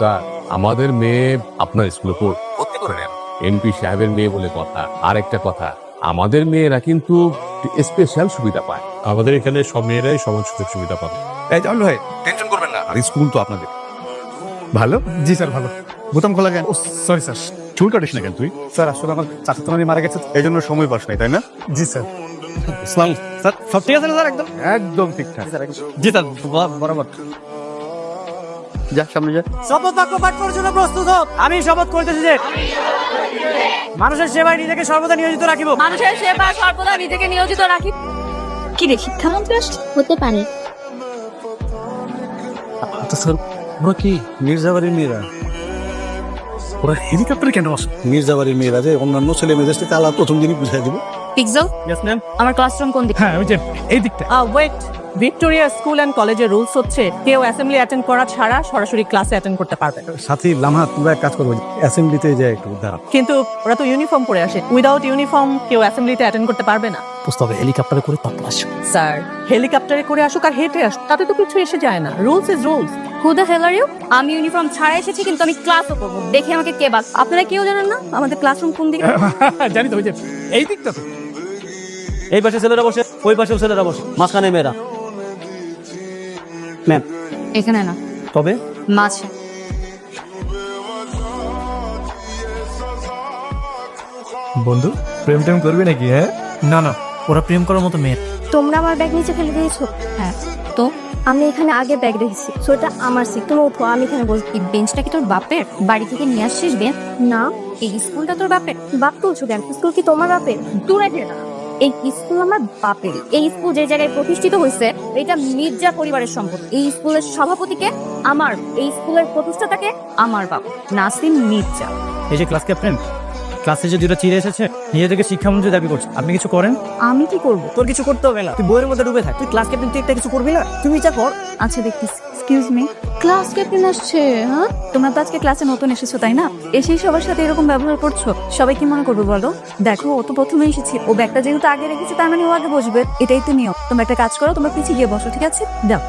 Sir আমাদের মেয়ে আপনার স্কুলে ভর্তি করে নেন। এমপি সাহেবের মেয়ে বলে কথা। আর একটা কথা, আমাদের মেয়েরা কিন্তু স্পেশাল সুবিধা পায়। আমাদের এখানে সব মেয়েরাই সমান সুযোগ সুবিধা পাবে। এই জানলো ভাই, টেনশন করবেন না, আর স্কুল তো আপনাদের ভালো। জি স্যার ভালো। বোতাম খোলা কেন? Sorry sir. চুল কাটিস না কেন তুই? স্যার আসলে আমার চাচাতো নানি মারা গেছে। এই জন্য সময় পাস নাই, তাই না? জি স্যার। ইসলাম স্যার সব ঠিক আছে স্যার? একদম একদম ঠিকঠাক। জি স্যার বরাবর। যা সামনে যা। শপথ বাক্য পাঠ করার জন্য প্রস্তুত হোক। আমি শপথ করিতেছি যে মানুষের সেবায় নিজেকে সর্বদা নিয়োজিত রাখিব। মানুষের সেবা সর্বদা নিজেকে নিয়োজিত রাখি। কি রে, শিক্ষামন্ত্রী আসছে? হতে পারে। আচ্ছা স্যার, ওরা কি মির্জাবাড়ির মেয়েরা? ওরা হেলিকপ্টারে কেন আসে? মির্জাবাড়ির মেয়েরা যে অন্যান্য ছেলে মেয়েদের সাথে আলাদা প্রথম দিনই বুঝাই দিব। Pixel, yes ma'am. আমার ক্লাসরুম কোন দিকে? হ্যাঁ ওই যে এই দিকটা। ওয়েট, ভিক্টোরিয়া স্কুল অ্যান্ড কলেজের রুলস হচ্ছে কেউ অ্যাসেম্বলি অ্যাটেন্ড করা ছাড়া সরাসরি ক্লাসে অ্যাটেন্ড করতে পারবে না। সাথী লামহা, তোমরা এক কাজ করবো, অ্যাসেম্বলিতে যায় একটু দাঁড়া। কিন্তু ওরা তো ইউনিফর্ম পরে আসে। উইদাউট ইউনিফর্ম কেউ অ্যাসেম্বলিতে অ্যাটেন্ড করতে পারবে না। প্রস্তাবে হেলিকপ্টারে করে তারপর আসো। স্যার, হেলিকপ্টারে করে আসুক আর হেঁটে আসুক, তাতে তো কিছু এসে যায় না। Rules is rules. Who the hell are you? আমি ইউনিফর্ম ছাড়া এসেছি, কিন্তু আমি ক্লাসও করবো। দেখে আমাকে কে বাদ? আপনারা কেউ জানেন না আমাদের ক্লাসরুম কোন দিকে? জানি তো, ওই যে এই দিকটা তো। এই পাশে ছেলেরা বসে, ওই পাশেও ছেলেরা বসে, মাঝখানে মেয়েরা। ম্যাম, এখানে না, তবে মাঝে। বন্ধু, প্রেম টেম করবি নাকি? হ্যাঁ না না, ওরা প্রেম করার মতো মেয়ে। তোমরা আমার ব্যাগ নিচে ফেলে দিয়েছো। হ্যাঁ তো আমি এখানে আগে ব্যাগ রেখেছি, সো এটা আমার সিট। তুমি উঠো, আমি এখানে বসবো। এই বেঞ্চটা কি তোর বাপের? বাড়ি থেকে নিয়ে আসছিস বেঞ্চ? না, এই স্কুলটা তোর বাপের? বাপ তুলছো কেন? স্কুল কি তোমার বাপের? দূরে গিয়ে না, এই স্কুল আমার বাপের। এই স্কুল যে জায়গায় প্রতিষ্ঠিত হয়েছে এটা মির্জা পরিবারের সম্পত্তি। এই স্কুলের সভাপতিকে আমার, এই স্কুলের প্রতিষ্ঠাতাকে আমার বাবা নাসিম মির্জা। এই যে ক্লাস ক্যাপ্টেন, ক্লাসে যে দুটো চিড়ে এসেছে, নিজে থেকে শিক্ষামন্ত্রী দাবি করছে। আপনি কিছু করেন? আমি কি করব? তোর কিছু করতে হবে না, তুই বইয়ের মধ্যে ডুবে থাক। তুই ক্লাস ক্যাপ্টেন, তুই একটা কিছু করবি না? তুমি যা কর। আচ্ছা দেখতেছি। এক্সকিউজ মি, ক্লাস ক্যাপ্টেন আসছে? হ্যাঁ, তোমরা তো আজকে ক্লাসে নতুন এসেছো তাই না? এসেই সবার সাথে এরকম ব্যবহার করছো, সবাই কি মনে করবে বলো? দেখো, ও তো প্রথমে এসেছে, ও ব্যাগটা যেহেতু আগে রেখেছে তার মানে ও আগে বসবে, এটাই তো নিয়ম। তোমরা একটা কাজ করো, তোমরা পিছিয়ে গিয়ে বসো, ঠিক আছে? যাও।